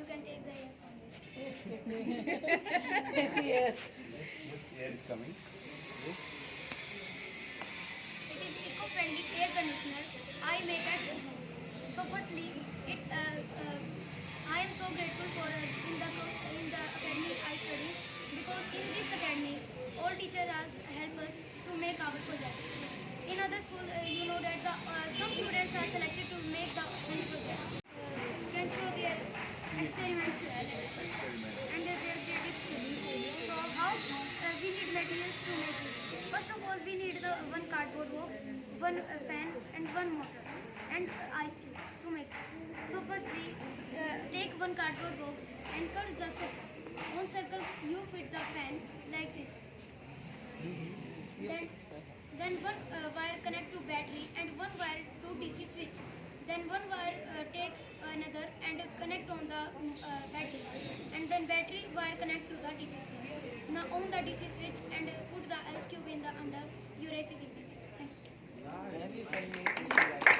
you can take the air from it. This year. This air is coming. Yes. It is eco-friendly air conditioner I make at home. So firstly, I am so grateful for in the academy I study, because in this academy all teachers help us to make our projects. In other schools, you know that some students are selected to make the own project. Can show their experiments and their creative skills. So how we need materials to make it. First of all, we need the one cardboard box, one fan, and one motor, and ice cubes to make this. So firstly, take one cardboard box and cut the circle. On circle, you fit the fan like this. Then one wire connect to battery and one wire to DC switch. Then one wire take another and connect on the battery, and then battery wire connect to the DC switch. Now on the DC switch and put the ice cube in the under, your recipe will be ready. Thank you. Yes, you can make it.